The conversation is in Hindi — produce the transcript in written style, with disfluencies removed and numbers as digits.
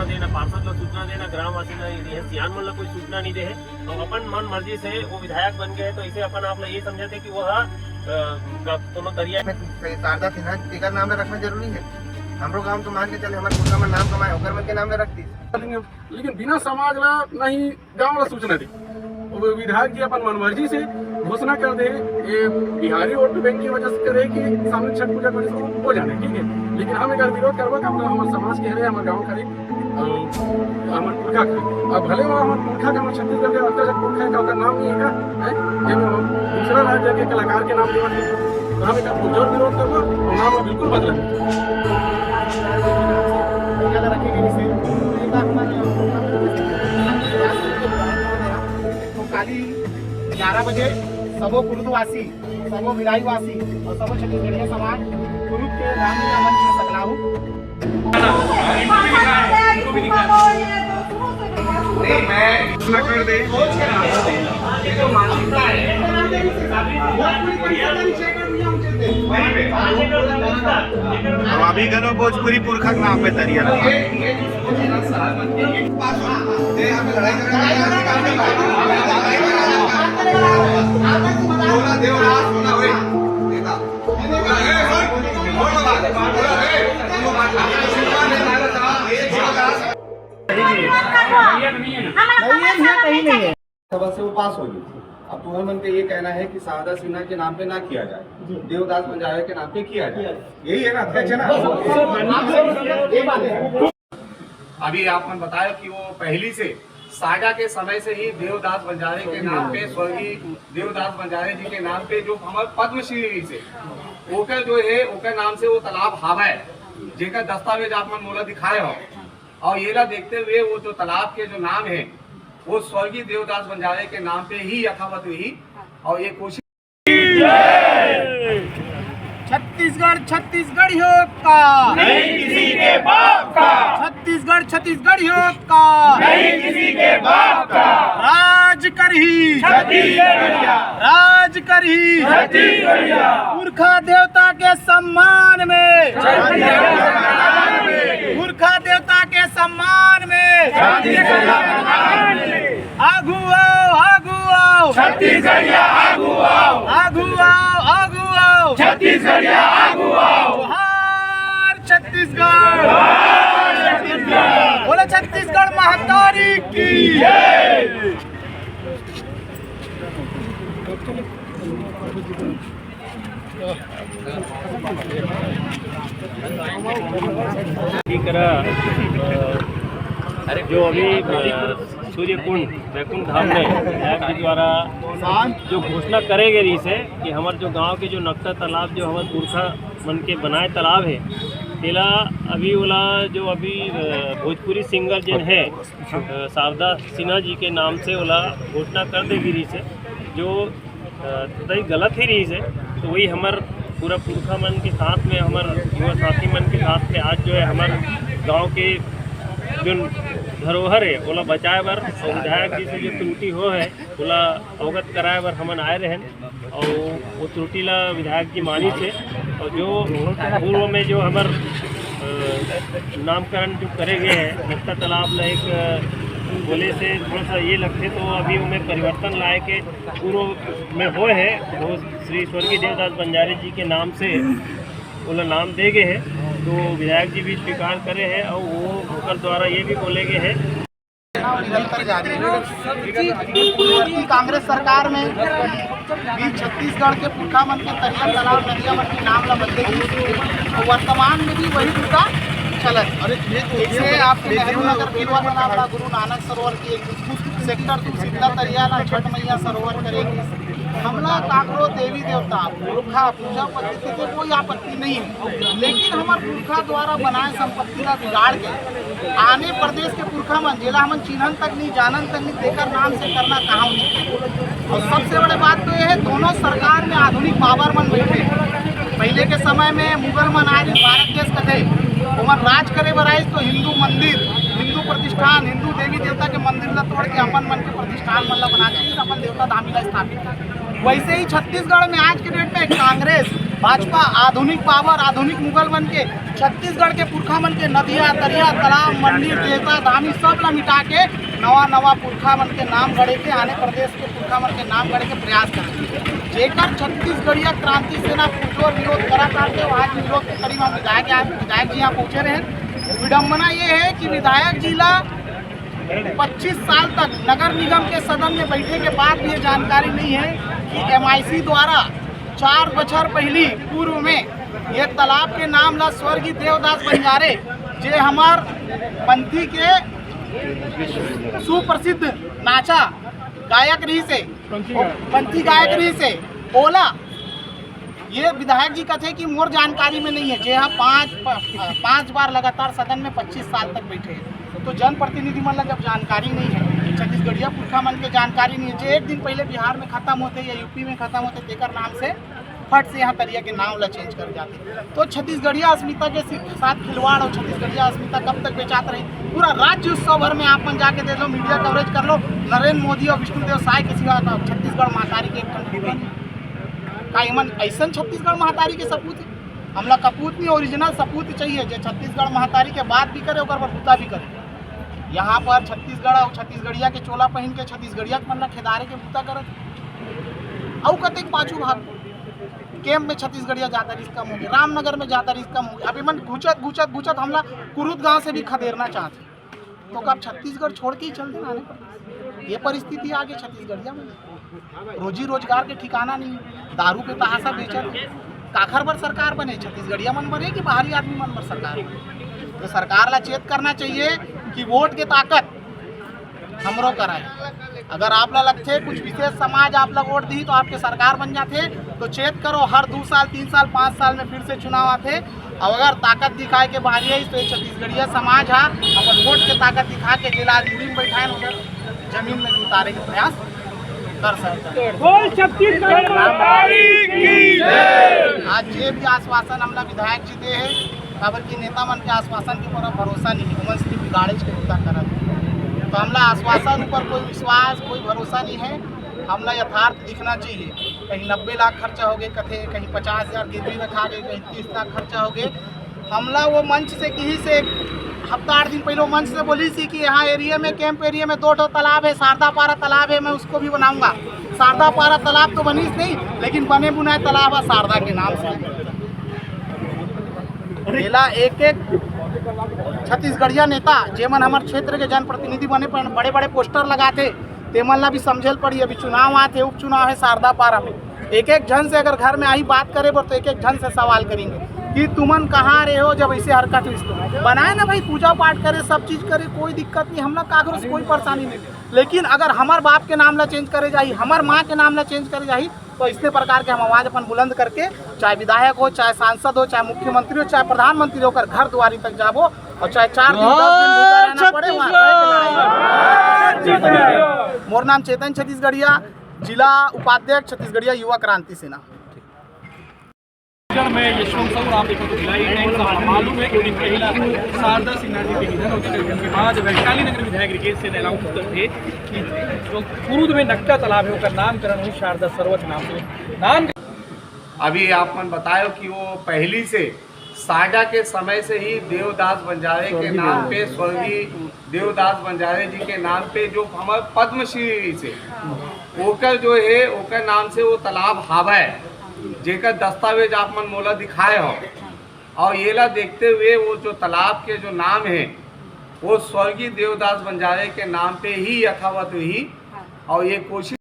दे, ना पार्षद ला सूचना दे, ना ग्रामवासी सियान मन ला कोई सूचना नहीं दे है। तो अपन मन मर्जी से वो विधायक बन गए, तो इसे अपन आप ये समझे थे कि वह दोनों दरिया में शारदा सिन्हा जी नाम में रखना जरूरी है। हमरो गांव तो मान के चले हमारे पुरखा में नाम कमाए ओकर मन के नाम में रख दी, लेकिन बिना समाज ला नहीं गाँव ला सूचना दी। विधायक जी अपन मनमर्जी से घोषणा कर दे, ये बिहारी वोट बैंक की वजह से करे कि सामने छठ पूजा करे हो जाने, ठीक है। लेकिन हम एकर विरोध करबो कि हमारे समाज के हमारे गाँव करे, हमारे पुरखा करे। अब भले वो हमारे पुरखा के हमारे छत्तीसगढ़ के अंतर्गत पुरखा का नाम नहीं है, दूसरा राज्य के कलाकार के नाम देवा तो हम एक जोर विरोध करबो और नाम बिल्कुल बदला खाली 11 बजे सबो कुरुदवासी, सबो विराईवासी और सबो छत्तीसगढ़िया समाज कुरुद के रामलीला मंच में सकलाहू नहीं मैं कर दे जो मानसिकता है अभी गनो भोजपुरी पुरखा के नाम पे तरिया सभा से वो पास होगी। अब तुम्हारे मन का ये कहना है कि शारदा सिन्हा के नाम पे ना किया जाए, देवदास बंजारे के नाम पे किया जाए, यही है ना अध्यक्ष ना। अभी आपने बताया कि वो पहली से सागा के समय से ही देवदास बंजारे के नाम पे, स्वर्गीय देवदास बंजारे जी के नाम पे जो हमारे पद्मश्री से ओकर जो है ओकर नाम से वो तालाब हावे जेका दस्तावेज आपने मोला दिखाए हो, और ये ला देखते हुए वो जो तालाब के जो नाम है वो स्वर्गीय देवदास बंजारे के नाम पे ही यथावत हुई। और ये कोशिश छत्तीसगढ़ छत्तीसगढ़ियों का नहीं किसी के बाप का, छत्तीसगढ़ छत्तीसगढ़ियों का नहीं किसी के बाप का, राज करही छत्तीसगढ़िया, राज करही छत्तीसगढ़िया, पुरखा देवता के सम्मान में, पुरखा देवता के सम्मान में आगू आओ, आगू आओ, छत्तीसगढ़िया आगू आओ, आगू आओ, आगू आओ, छत्तीसगढ़िया आगू आओ, जोहार छत्तीसगढ़, छत्तीसगढ़, बोले छत्तीसगढ़ महातारी की जय। जो अभी सूर्य कुंड वैकुंठ धाम में विधायक जी द्वारा जो घोषणा करे गई से कि हमारे जो गांव के जो नक्शा तालाब जो हमारे पुरखा मन के बनाए तालाब है तेला अभी वाला जो अभी भोजपुरी सिंगर जिन है शारदा सिन्हा जी के नाम से वाला घोषणा कर देगी रही से जो तय गलत ही रही से। तो वही हमार पूरा पुरखा मन के साथ में हमार युवा साथी मन के साथ में आज जो है हमारे गांव के जो धरोहर है ओला बचाए बर और विधायक जी से जो त्रुटि हो है ओला अवगत कराए बर हमन आए रहें और वो त्रुटि ला विधायक जी मानी थे। और जो पूर्व में जो हमार नामकरण जो करे गए हैं नक्शा तालाब ला एक बोले से थोड़ा सा ये लगते तो अभी उनमें परिवर्तन लाए के पूर्व में हो है वो श्री स्वर्गीय देवदास बंजारे जी के नाम से ओला नाम दे गए हैं। तो विधायक जी भी स्वीकार करे हैं और वो होकर द्वारा ये भी बोले गए हैं निरंतर जारी है। कांग्रेस सरकार में भी छत्तीसगढ़ के पुरखा मन के तरिया तालाब नदिया मन के नाम ला बदलेगी और वर्तमान में भी वही उनका चलत। जैसे आपके नेहरू नगर फिरवा बना गुरु नानक सरोवर की सेक्टर तुलसीदा तरिया ला छठ मैया सरोवर करेगी। हमला काकरो देवी देवता पुरखा पूजा पद्धति से कोई आपत्ति नहीं है, लेकिन हमारे पुरखा द्वारा बनाए संपत्ति का बिगाड़ के आने प्रदेश के पुरखा मन जिला हमन चिन्हन तक नहीं जानन तक नहीं देकर नाम से करना कहाँ नहीं। और सबसे बड़ी बात तो यह है दोनों सरकार में आधुनिक पावर मन बैठे। पहले के समय में मुगल मन आए भारत देश कथे उमर राज करे बराइज तो हिंदू मंदिर, हिंदू प्रतिष्ठान, हिंदू देवी देवता के मंदिर ला तोड़ के अपन मन के प्रतिष्ठान मन ला बना के अपन देवता धामी ला स्थापित। वैसे ही छत्तीसगढ़ में आज के डेट में कांग्रेस भाजपा आधुनिक पावर, आधुनिक मुगल बन के छत्तीसगढ़ के पुरखा मन के नदिया, दरिया, तालाब, मंदिर, देवता, धामी सब ला मिटा के नवा पुरखा मन के नाम गढ़े के आने प्रदेश के पुरखा मन के नाम गढ़े के प्रयास कर जेकर छत्तीसगढ़िया क्रांति सेना पुरजोर विरोध करा करते आज विरोध के करीब हम विधायक जी यहाँ पहुँचे रहे। विडम्बना ये है कि विधायक जी ला 25 साल तक नगर निगम के सदन में बैठे के बाद भी ये जानकारी नहीं है कि MIC द्वारा 4 बछर पहली पूर्व में ये तालाब के नाम ला स्वर्गीय देवदास बंजारे जे हमार पंथी के सुप्रसिद्ध नाचा गायक रही से पंथी गायक रही से ओला ये विधायक जी कहते कि मोर जानकारी में नहीं है जे हाँ 5 बार लगातार सदन में 25 साल तक बैठे हैं। तो जनप्रतिनिधि मन जब जानकारी नहीं है, छत्तीसगढ़िया पुरखा मन के जानकारी नहीं है, जो एक दिन पहले बिहार में खत्म होते या यूपी में खत्म होते तेकर नाम से फट से यहाँ तरिया के नाम ला चेंज कर जाते। तो छत्तीसगढ़िया अस्मिता के साथ खिलवाड़ और छत्तीसगढ़िया अस्मिता कब तक बेचात रही। पूरा राज्य उत्सव भर में आप मन जाके दे लो, मीडिया कवरेज कर लो, नरेंद्र मोदी और विष्णुदेव साय के सिवा छत्तीसगढ़ महातारी के एक मन ऐसा छत्तीसगढ़ महातारी के सपूत है। हमला कपूत नहीं ओरिजिनल सपूत चाहिए जो छत्तीसगढ़ महातारी के बात भी करे और बूता भी करे। यहाँ पर छत्तीसगढ़ और छत्तीसगढ़िया के चोला पहन के छत्तीसगढ़िया के मतलब खेदारे के बूता करत और कते पाँचों भाग कैंप में छत्तीसगढ़िया ज़्यादा रिस्क कम होगी, रामनगर में ज़्यादा रिस्क कम होगी। अभी मन घुचत हमला कुरुद गांव से भी खदेड़ना चाहते तो कब छत्तीसगढ़ छोड़ के ही चल देना आने पर। ये परिस्थिति आगे छत्तीसगढ़िया में रोजी रोजगार के ठिकाना नहीं, दारू पे तहासा बेचत काखर पर सरकार बने, छत्तीसगढ़िया मन बने कि बाहरी आदमी मन पर सरकार बने। तो सरकार ला चेत करना चाहिए कि वोट के ताकत हमरो कराए। अगर आप ला लगते कुछ विशेष समाज आप लोग वोट दी तो आपके सरकार बन जाते तो चेत करो हर 2 साल 3 साल 5 साल में फिर से चुनाव आते। और अगर ताकत दिखाए के बाहरी है तो छत्तीसगढ़िया समाज है अपन वोट के ताकत दिखा के जिला अधिकारी में बैठाए उधर जमीन में उतारे के प्रयास कर सकते। आज जे भी आश्वासन हमला विधायक जी दे है काबर की नेता मन के आश्वासन के ऊपर भरोसा नहीं है, मन सिर्फ बिगाड़े के मुद्दा करत। तो हमला आश्वासन ऊपर कोई विश्वास कोई भरोसा नहीं है। हमला यथार्थ दिखना चाहिए। कहीं 90 लाख खर्चा हो गए कथे, कहीं 50,000 गिरवी रखा गए, कहीं 30 लाख खर्चा हो गए। हमला वो मंच से कहीं से हफ्ता 8 दिन पहले मंच से बोली थी कि यहाँ एरिया में कैंप एरिया में 2 तालाब है, शारदा पारा तालाब है, मैं उसको भी बनाऊंगा। शारदा पारा तालाब तो बनी नहीं लेकिन बने बुनाए तालाब है शारदा के नाम से। एक छत्तीसगढ़िया नेता जेमन हमारे क्षेत्र के जनप्रतिनिधि बने बड़े बड़े पोस्टर लगाते तेमन ला भी समझल पड़ी। अभी चुनाव आते उपचुनाव है शारदा पारा में, एक जन से अगर घर में आई बात करे तो एक जन से सवाल करेंगे कि तुमन कहाँ रहे हो जब ऐसे हरकत हुई। बनाए ना भाई, पूजा पाठ करे सब चीज़ करे, कोई दिक्कत नहीं, हमला कागरों से कोई परेशानी नहीं। लेकिन अगर हमार बाप के नाम ला चेंज करे जाही, हमार माँ के नाम ला चेंज करे जाही तो इसने प्रकार के हम आवाज़ अपन बुलंद करके चाहे विधायक हो, चाहे सांसद हो, चाहे मुख्यमंत्री हो, चाहे प्रधानमंत्री होकर घर द्वारी तक जाबो और चाहे 4 दिन 10 दिन रहना पड़े वहाँ। मोर नाम चेतन छत्तीसगढ़िया, जिला उपाध्यक्ष छत्तीसगढ़िया युवा क्रांति सेना। में यशवंत सौर आप मालूम है कि पहला शारदा सिन्हा जी के निधन होने के बाद वैशाली नगर विधायक रिकेश से अनाउंस थे कि जो कुरुद में नक्टा तालाब है उसका नामकरण हुई शारदा सरोवर नाम से नाम। अभी आप मन बतायो कि वो पहली से सागा के समय से ही देवदास बंजारे के नाम पे स्वर्गीय देवदास बंजारे जी के नाम पे जो हमारे पद्मश्री से ओकर जो है ओकर नाम से वो तालाब हावा है जेकर दस्तावेज आप मन मोला दिखाए हो। और ये ला देखते हुए वो जो तालाब के जो नाम है वो स्वर्गीय देवदास बंजारे के नाम पे ही यथावत हुई। और ये कोशिश